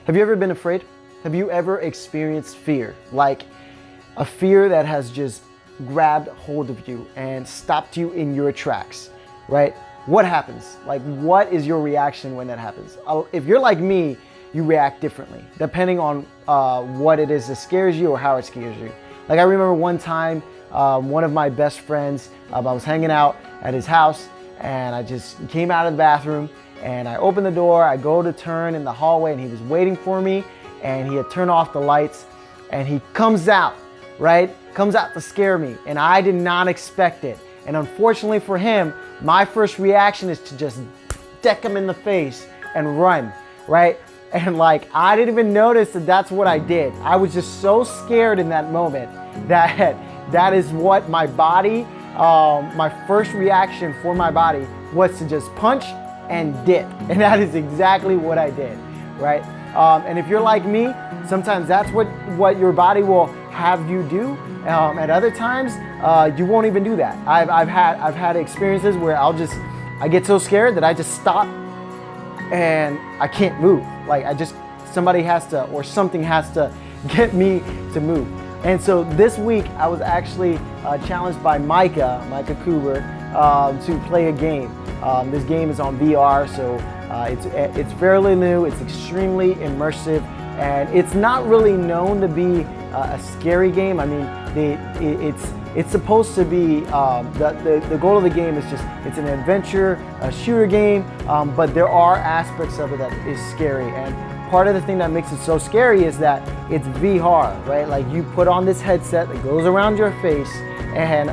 Have you ever been afraid? Have you ever experienced fear? Like a fear that has just grabbed hold of you and stopped you in your tracks, right? What happens? Like, what is your reaction when that happens? If you're like me, you react differently depending on what it is that scares you or how it scares you. Like, I remember one time, one of my best friends, I was hanging out at his house and I just came out of the bathroom and I opened the door, I go to turn in the hallway and he was waiting for me and he had turned off the lights and he comes out, right? Comes out to scare me and I did not expect it. And unfortunately for him, my first reaction is to just deck him in the face and run, right? And like, I didn't even notice that that's what I did. I was just so scared in that moment that is what my body, my first reaction for my body was to just punch and dip. And that is exactly what I did, right? And if you're like me, sometimes that's what your body will have you do. At other times, you won't even do that. I've had experiences where I get so scared that I just stop and I can't move. Like somebody has to, or something has to get me to move. And so this week I was actually challenged by Micah Cooper to play a game. This game is on VR, so it's fairly new, it's extremely immersive, and it's not really known to be a scary game. I mean, it's supposed to be, the goal of the game is it's an adventure, a shooter game, but there are aspects of it that is scary. And part of the thing that makes it so scary is that it's VR, right? Like, you put on this headset that goes around your face, and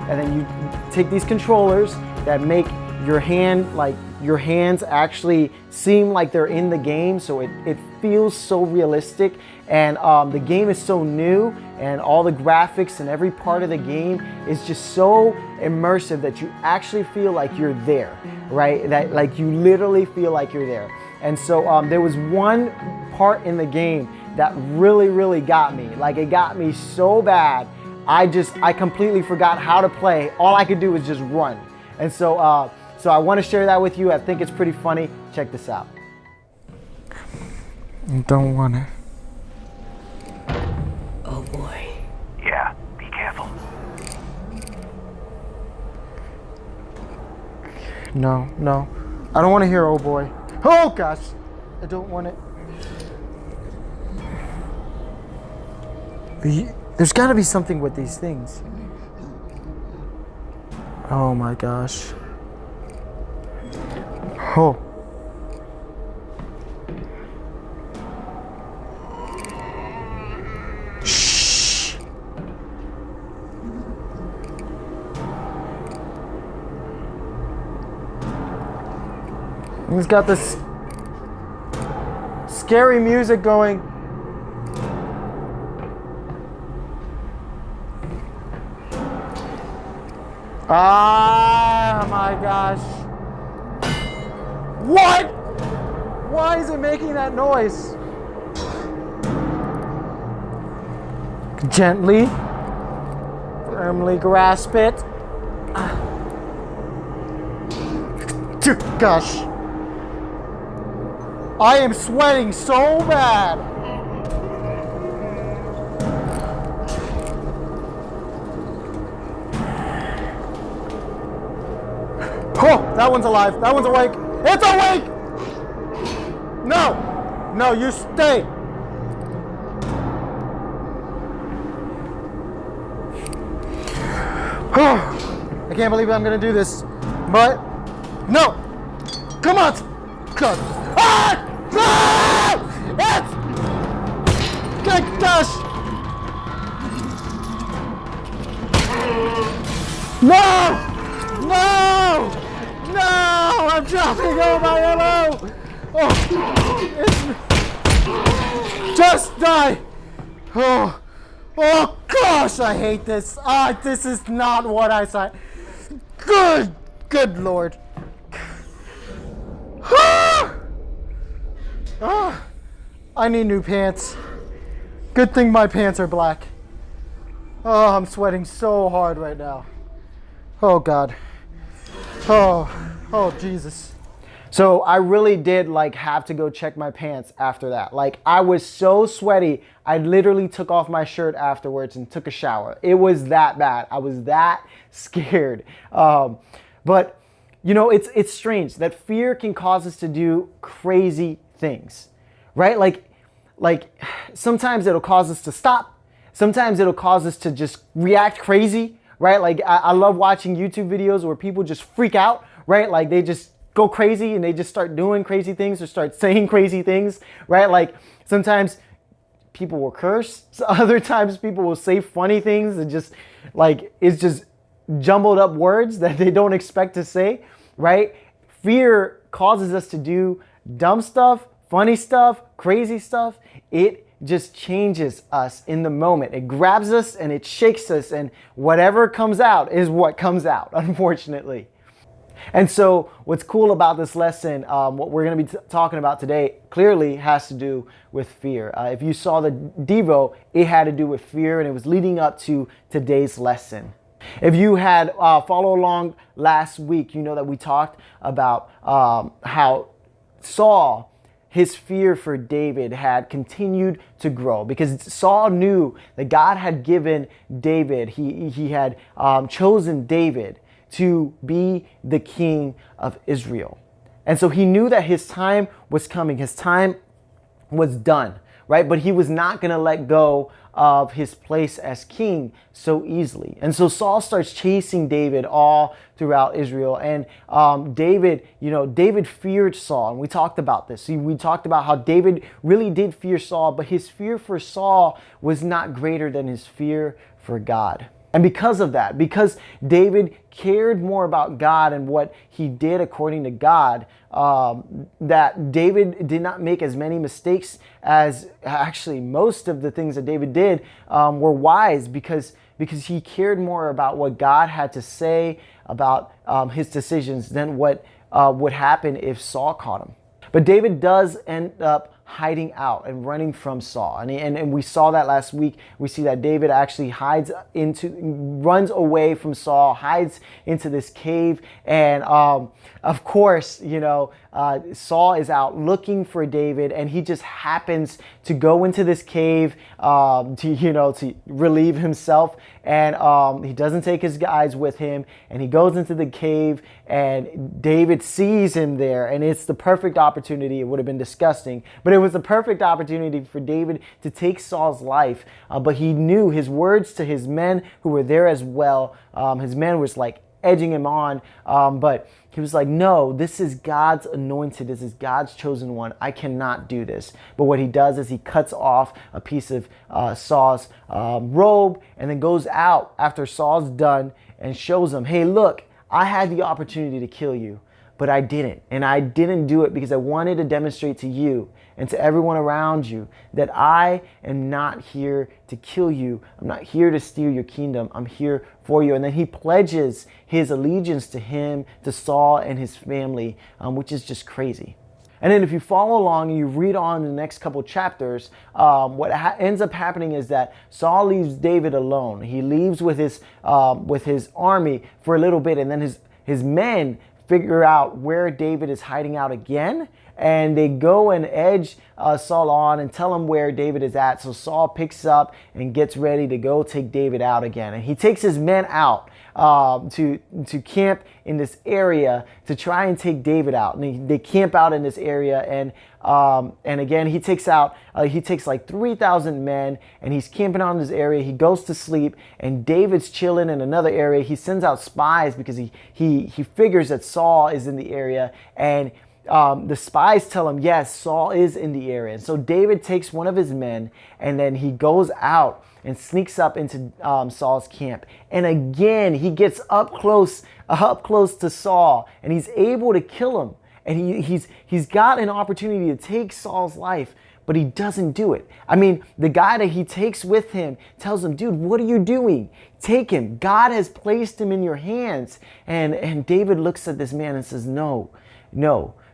then you take these controllers that make your hands actually seem like they're in the game, so it feels so realistic. And the game is so new, and all the graphics and every part of the game is just so immersive that you actually feel like you're there, right? That, like, you literally feel like you're there. And so there was one part in the game that really, really got me. Like, it got me so bad, I completely forgot how to play. All I could do was just run. And so I want to share that with you. I think it's pretty funny. Check this out. Don't want it. Oh boy. Yeah, be careful. No. I don't want to hear oh boy. Oh gosh. I don't want it. There's got to be something with these things. Oh my gosh. Oh. Shh. He's got this scary music going. Ah, my gosh. What? Why is it making that noise? Gently, firmly grasp it. Gosh. I am sweating so bad. Oh, that one's alive. That one's awake. It's awake! No, you stay. I can't believe I'm gonna do this, but no. Come on. God. Ah! Ah! It's... Good gosh. No! I'm dropping. Oh my hello! Oh, just die! Oh gosh, I hate this. This is not what I signed. Good Lord. I need new pants. Good thing my pants are black. Oh, I'm sweating so hard right now. Oh God. Oh Jesus. So I really did like have to go check my pants after that. Like I was so sweaty, I literally took off my shirt afterwards and took a shower. It was that bad. I was that scared. But you know, it's strange that fear can cause us to do crazy things, right? Like sometimes it'll cause us to stop. Sometimes it'll cause us to just react crazy, right? Like I love watching YouTube videos where people just freak out, right? Like they just go crazy and they just start doing crazy things or start saying crazy things, right? Like sometimes people will curse. So other times people will say funny things and just like, it's just jumbled up words that they don't expect to say, right? Fear causes us to do dumb stuff, funny stuff, crazy stuff. It just changes us in the moment. It grabs us and it shakes us, and whatever comes out is what comes out, unfortunately. And so what's cool about this lesson, what we're going to be talking about today, clearly has to do with fear. If you saw the Devo, it had to do with fear, and it was leading up to today's lesson. If you had followed along last week, you know that we talked about how Saul, his fear for David had continued to grow because Saul knew that God had given David, he had chosen David to be the king of Israel. And so he knew that his time was coming. His time was done, right? But he was not going to let go of his place as king so easily. And so Saul starts chasing David all throughout Israel. And David, you know, David feared Saul. And we talked about this. See, we talked about how David really did fear Saul, but his fear for Saul was not greater than his fear for God. And because of that, because David cared more about God and what he did according to God, that David did not make as many mistakes as actually most of the things that David did were wise because he cared more about what God had to say about his decisions than what would happen if Saul caught him. But David does end up hiding out and running from Saul. And we saw that last week. We see that David actually runs away from Saul, hides into this cave. And of course, you know, Saul is out looking for David, and he just happens to go into this cave to relieve himself. And he doesn't take his guys with him, and he goes into the cave, and David sees him there, and it's the perfect opportunity. It would have been disgusting, but it was the perfect opportunity for David to take Saul's life. But he knew his words to his men who were there as well. His men was like edging him on, but he was like, no, this is God's anointed. This is God's chosen one. I cannot do this. But what he does is he cuts off a piece of Saul's robe and then goes out after Saul's done and shows him, hey, look, I had the opportunity to kill you, but I didn't. And I didn't do it because I wanted to demonstrate to you and to everyone around you that I am not here to kill you. I'm not here to steal your kingdom. I'm here for you. And then he pledges his allegiance to him, to Saul and his family, which is just crazy. And then if you follow along and you read on the next couple chapters, what ends up happening is that Saul leaves David alone. He leaves with his army for a little bit, and then his men figure out where David is hiding out again, and they go and edge Saul on and tell him where David is at. So Saul picks up and gets ready to go take David out again, and he takes his men out to camp in this area to try and take David out. And they camp out in this area, and again he takes like 3,000 men, and he's camping out in this area. He goes to sleep, and David's chilling in another area. He sends out spies because he figures that Saul is in the area, and the spies tell him, yes, Saul is in the area. So David takes one of his men, and then he goes out and sneaks up into Saul's camp. And again, he gets up close to Saul, and he's able to kill him. And he's got an opportunity to take Saul's life, but he doesn't do it. I mean, the guy that he takes with him tells him, dude, what are you doing? Take him. God has placed him in your hands. And David looks at this man and says, no.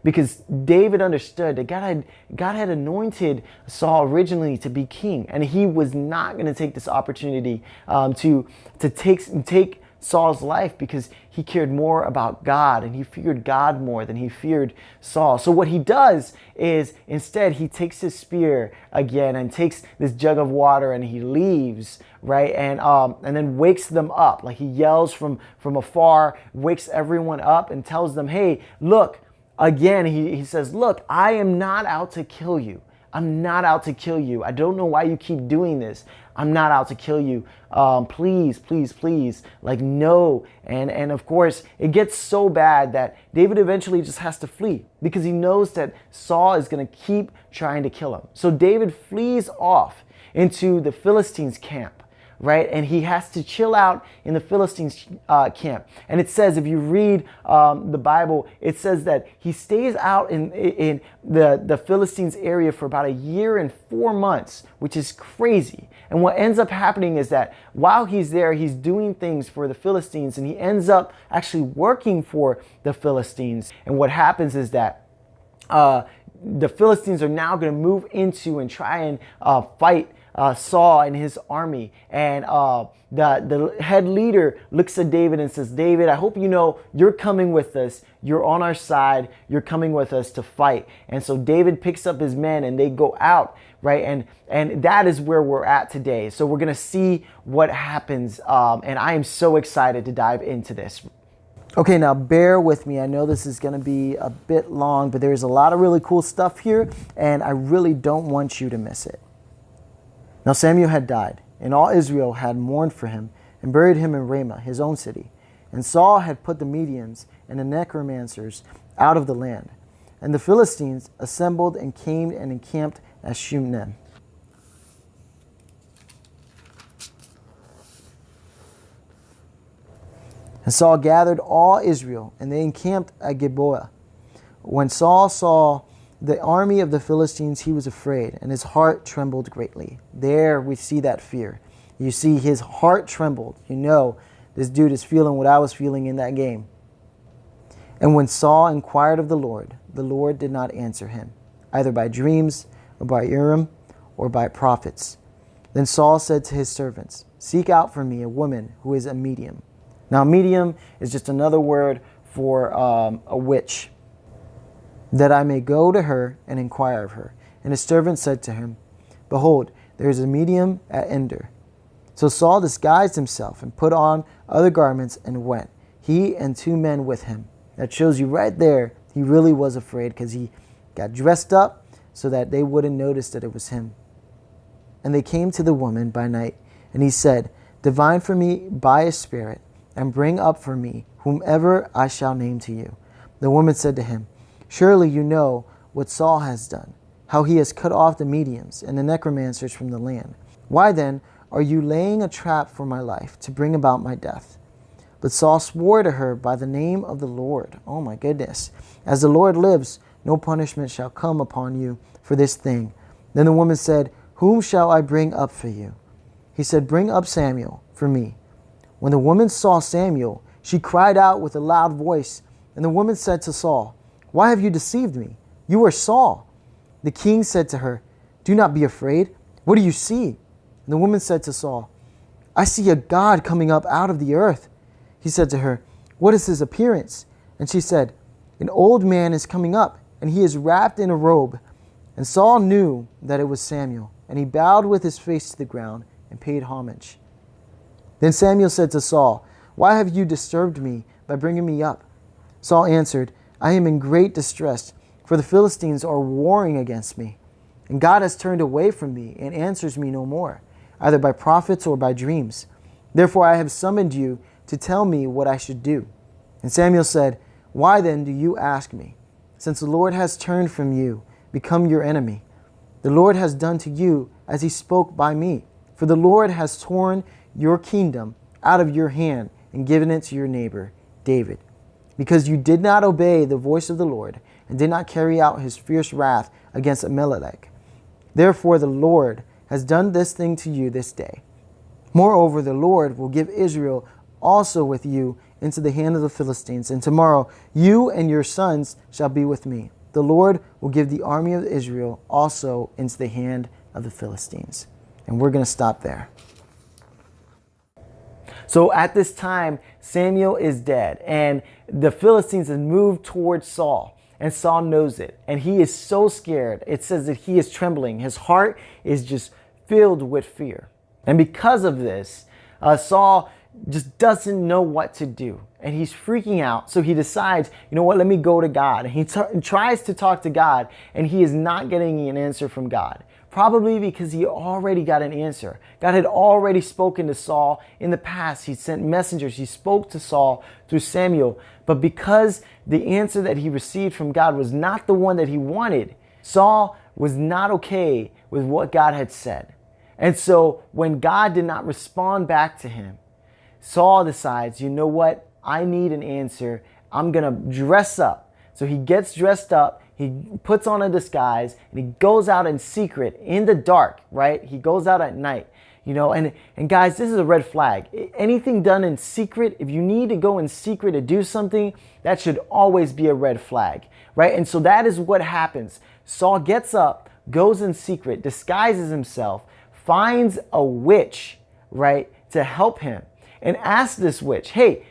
Because David understood that God had anointed Saul originally to be king, and he was not going to take this opportunity to take Saul's life because he cared more about God and he feared God more than he feared Saul. So what he does is instead he takes his spear again and takes this jug of water and he leaves, right? And then wakes them up. Like he yells from afar, wakes everyone up and tells them, hey, look, again, he says, look, I am not out to kill you. I'm not out to kill you. I don't know why you keep doing this. I'm not out to kill you. Please, please, please. Like, no. And of course, it gets so bad that David eventually just has to flee because he knows that Saul is going to keep trying to kill him. So David flees off into the Philistines' camp. Right? And he has to chill out in the Philistines' camp. And it says, if you read the Bible, it says that he stays out in the Philistines area for about 1 year and 4 months, which is crazy. And what ends up happening is that while he's there, he's doing things for the Philistines and he ends up actually working for the Philistines. And what happens is that the Philistines are now going to move into and try and fight Saul and his army. And the head leader looks at David and says, David, I hope you know you're coming with us. You're on our side. You're coming with us to fight. And so David picks up his men and they go out, right? And that is where we're at today. So we're going to see what happens. And I am so excited to dive into this. Okay, now bear with me. I know this is going to be a bit long, but there's a lot of really cool stuff here, and I really don't want you to miss it. Now Samuel had died, and all Israel had mourned for him and buried him in Ramah, his own city. And Saul had put the mediums and the necromancers out of the land. And the Philistines assembled and came and encamped at Shunem. And Saul gathered all Israel, and they encamped at Gilboa. When Saul saw the army of the Philistines, he was afraid, and his heart trembled greatly. There we see that fear. You see his heart trembled. You know, this dude is feeling what I was feeling in that game. And when Saul inquired of the Lord did not answer him, either by dreams, or by Urim, or by prophets. Then Saul said to his servants, seek out for me a woman who is a medium. Now, medium is just another word for a witch, that I may go to her and inquire of her. And his servant said to him, behold, there is a medium at Ender. So Saul disguised himself and put on other garments and went, he and 2 men with him. That shows you right there, he really was afraid because he got dressed up so that they wouldn't notice that it was him. And they came to the woman by night, and he said, divine for me by a spirit, and bring up for me whomever I shall name to you. The woman said to him, surely you know what Saul has done, how he has cut off the mediums and the necromancers from the land. Why then are you laying a trap for my life to bring about my death? But Saul swore to her by the name of the Lord. Oh my goodness. As the Lord lives, no punishment shall come upon you for this thing. Then the woman said, whom shall I bring up for you? He said, bring up Samuel for me. When the woman saw Samuel, she cried out with a loud voice. And the woman said to Saul, why have you deceived me? You are Saul. The king said to her, do not be afraid. What do you see? And the woman said to Saul, I see a God coming up out of the earth. He said to her, what is his appearance? And she said, an old man is coming up, and he is wrapped in a robe. And Saul knew that it was Samuel, and he bowed with his face to the ground and paid homage. Then Samuel said to Saul, why have you disturbed me by bringing me up? Saul answered, I am in great distress, for the Philistines are warring against me. And God has turned away from me and answers me no more, either by prophets or by dreams. Therefore I have summoned you to tell me what I should do. And Samuel said, why then do you ask me? Since the Lord has turned from you, become your enemy. The Lord has done to you as he spoke by me. For the Lord has torn your kingdom out of your hand and given it to your neighbor, David. Because you did not obey the voice of the Lord and did not carry out his fierce wrath against Amalek. Therefore the Lord has done this thing to you this day. Moreover, the Lord will give Israel also with you into the hand of the Philistines. And tomorrow you and your sons shall be with me. The Lord will give the army of Israel also into the hand of the Philistines. And we're going to stop there. So at this time, Samuel is dead, and the Philistines have moved towards Saul, and Saul knows it, and he is so scared. It says that he is trembling. His heart is just filled with fear. And because of this, Saul just doesn't know what to do, and he's freaking out. So he decides, you know what, let me go to God. And he tries to talk to God, and he is not getting an answer from God. Probably because he already got an answer. God had already spoken to Saul in the past. He sent messengers. He spoke to Saul through Samuel. But because the answer that he received from God was not the one that he wanted, Saul was not okay with what God had said. And so when God did not respond back to him, Saul decides, you know what? I need an answer. I'm going to dress up. So he gets dressed up. He puts on a disguise and he goes out in secret in the dark, right? He goes out at night, you know, and guys, this is a red flag. Anything done in secret, if you need to go in secret to do something, that should always be a red flag, right? And so that is what happens. Saul gets up, goes in secret, disguises himself, finds a witch, right, to help him, and asks this witch, hey,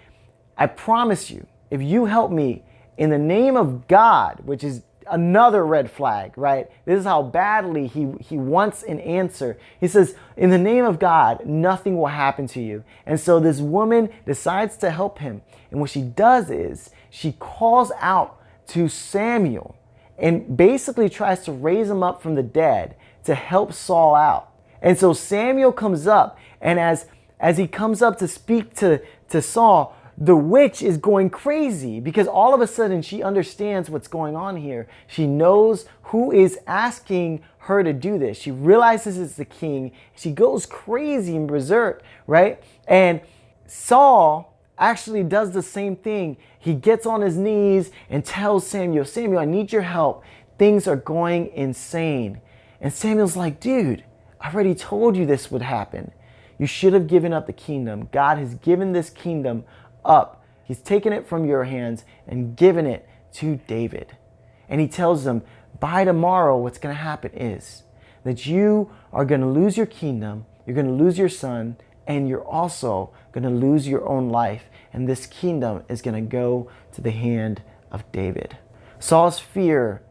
I promise you, if you help me in the name of God, which is another red flag, right? This is how badly he wants an answer. He says, in the name of God, nothing will happen to you. And so this woman decides to help him. And what she does is she calls out to Samuel and basically tries to raise him up from the dead to help Saul out. And so Samuel comes up, and as he comes up to speak to Saul, the witch is going crazy because all of a sudden she understands what's going on here. She knows who is asking her to do this. She realizes it's the king. She goes crazy and berserk, right? And Saul actually does the same thing. He gets on his knees and tells Samuel, Samuel, I need your help. Things are going insane. And Samuel's like, dude, I already told you this would happen. You should have given up the kingdom. God has given this kingdom up. He's taken it from your hands and given it to David. And he tells them, by tomorrow, what's going to happen is that you are going to lose your kingdom, you're going to lose your son, and you're also going to lose your own life. And this kingdom is going to go to the hand of David. Saul's fear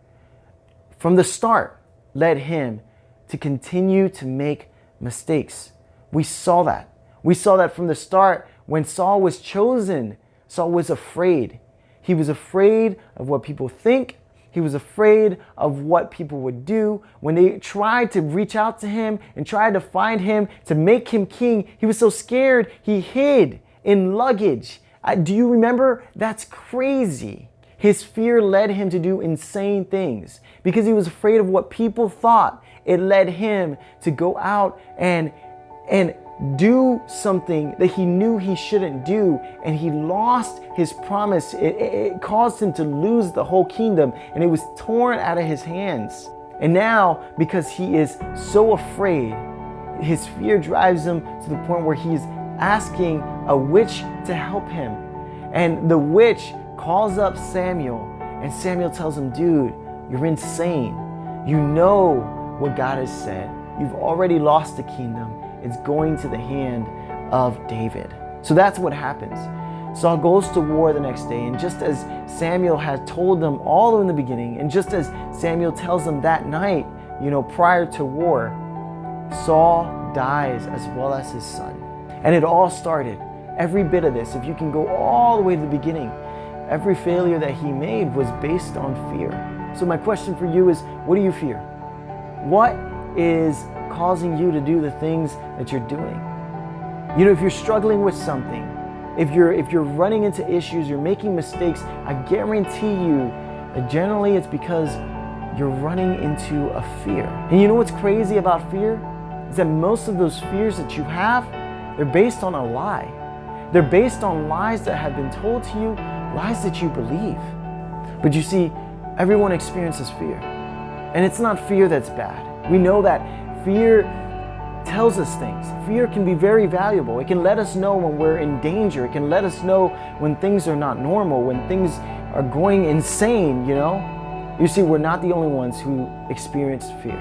from the start led him to continue to make mistakes. We saw that. We saw that from the start. When Saul was chosen, Saul was afraid. He was afraid of what people think. He was afraid of what people would do. When they tried to reach out to him and tried to find him to make him king, he was so scared he hid in luggage. Do you remember? That's crazy. His fear led him to do insane things because he was afraid of what people thought. It led him to go out and do something that he knew he shouldn't do, and he lost his promise. It caused him to lose the whole kingdom, and it was torn out of his hands. And now, because he is so afraid, his fear drives him to the point where he's asking a witch to help him. And the witch calls up Samuel, and Samuel tells him, dude, you're insane. You know what God has said. You've already lost the kingdom. It's going to the hand of David. So that's what happens. Saul goes to war the next day, and just as Samuel had told them all in the beginning, and just as Samuel tells them that night, prior to war, Saul dies as well as his son. And it all started, every bit of this, if you can go all the way to the beginning, every failure that he made was based on fear. So my question for you is, what do you fear? What is causing you to do the things that you're doing? If you're struggling with something, if you're running into issues, you're making mistakes, I guarantee you that generally it's because you're running into a fear. And you know what's crazy about fear? Is that most of those fears that you have, they're based on a lie. They're based on lies that have been told to you, lies that you believe. But you see, everyone experiences fear. And it's not fear that's bad. We know that fear tells us things. Fear can be very valuable. It can let us know when we're in danger. It can let us know when things are not normal, when things are going insane, You see, we're not the only ones who experienced fear.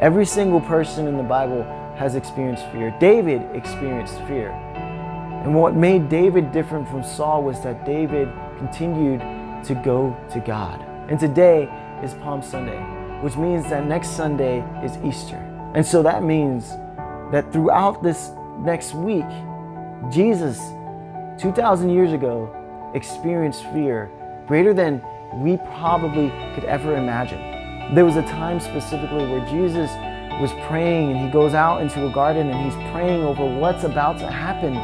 Every single person in the Bible has experienced fear. David experienced fear. And what made David different from Saul was that David continued to go to God. And today is Palm Sunday, which means that next Sunday is Easter. And so that means that throughout this next week, Jesus, 2,000 years ago, experienced fear greater than we probably could ever imagine. There was a time specifically where Jesus was praying, and he goes out into a garden and he's praying over what's about to happen,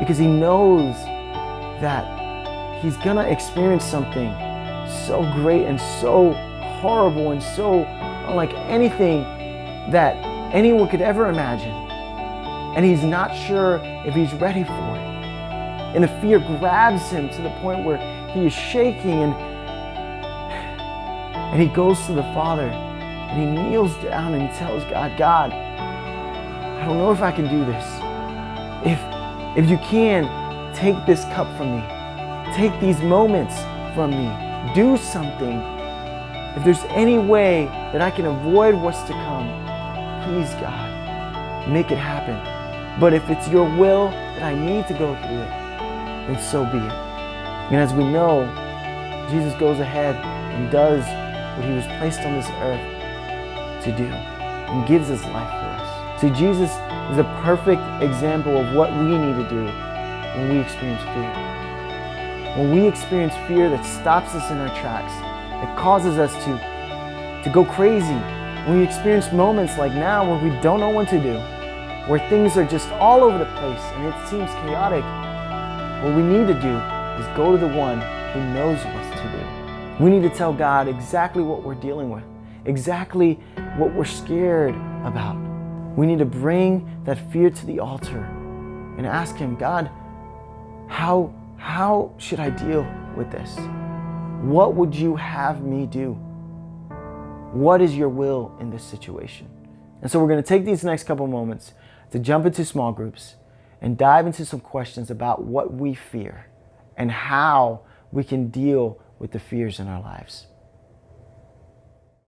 because he knows that he's gonna experience something so great and so horrible and so unlike anything that anyone could ever imagine. And he's not sure if he's ready for it. And the fear grabs him to the point where he is shaking, and he goes to the Father and he kneels down and he tells God, God, I don't know if I can do this. If you can, take this cup from me. Take these moments from me. Do something. If there's any way that I can avoid what's to come, please, God, make it happen. But if it's your will that I need to go through it, then so be it. And as we know, Jesus goes ahead and does what he was placed on this earth to do, and gives his life for us. See, Jesus is a perfect example of what we need to do when we experience fear. When we experience fear that stops us in our tracks, that causes us to go crazy. When we experience moments like now where we don't know what to do, where things are just all over the place and it seems chaotic, what we need to do is go to the one who knows what to do. We need to tell God exactly what we're dealing with, exactly what we're scared about. We need to bring that fear to the altar and ask him, God, how should I deal with this? What would you have me do? What is your will in this situation? And so we're going to take these next couple moments to jump into small groups and dive into some questions about what we fear and how we can deal with the fears in our lives.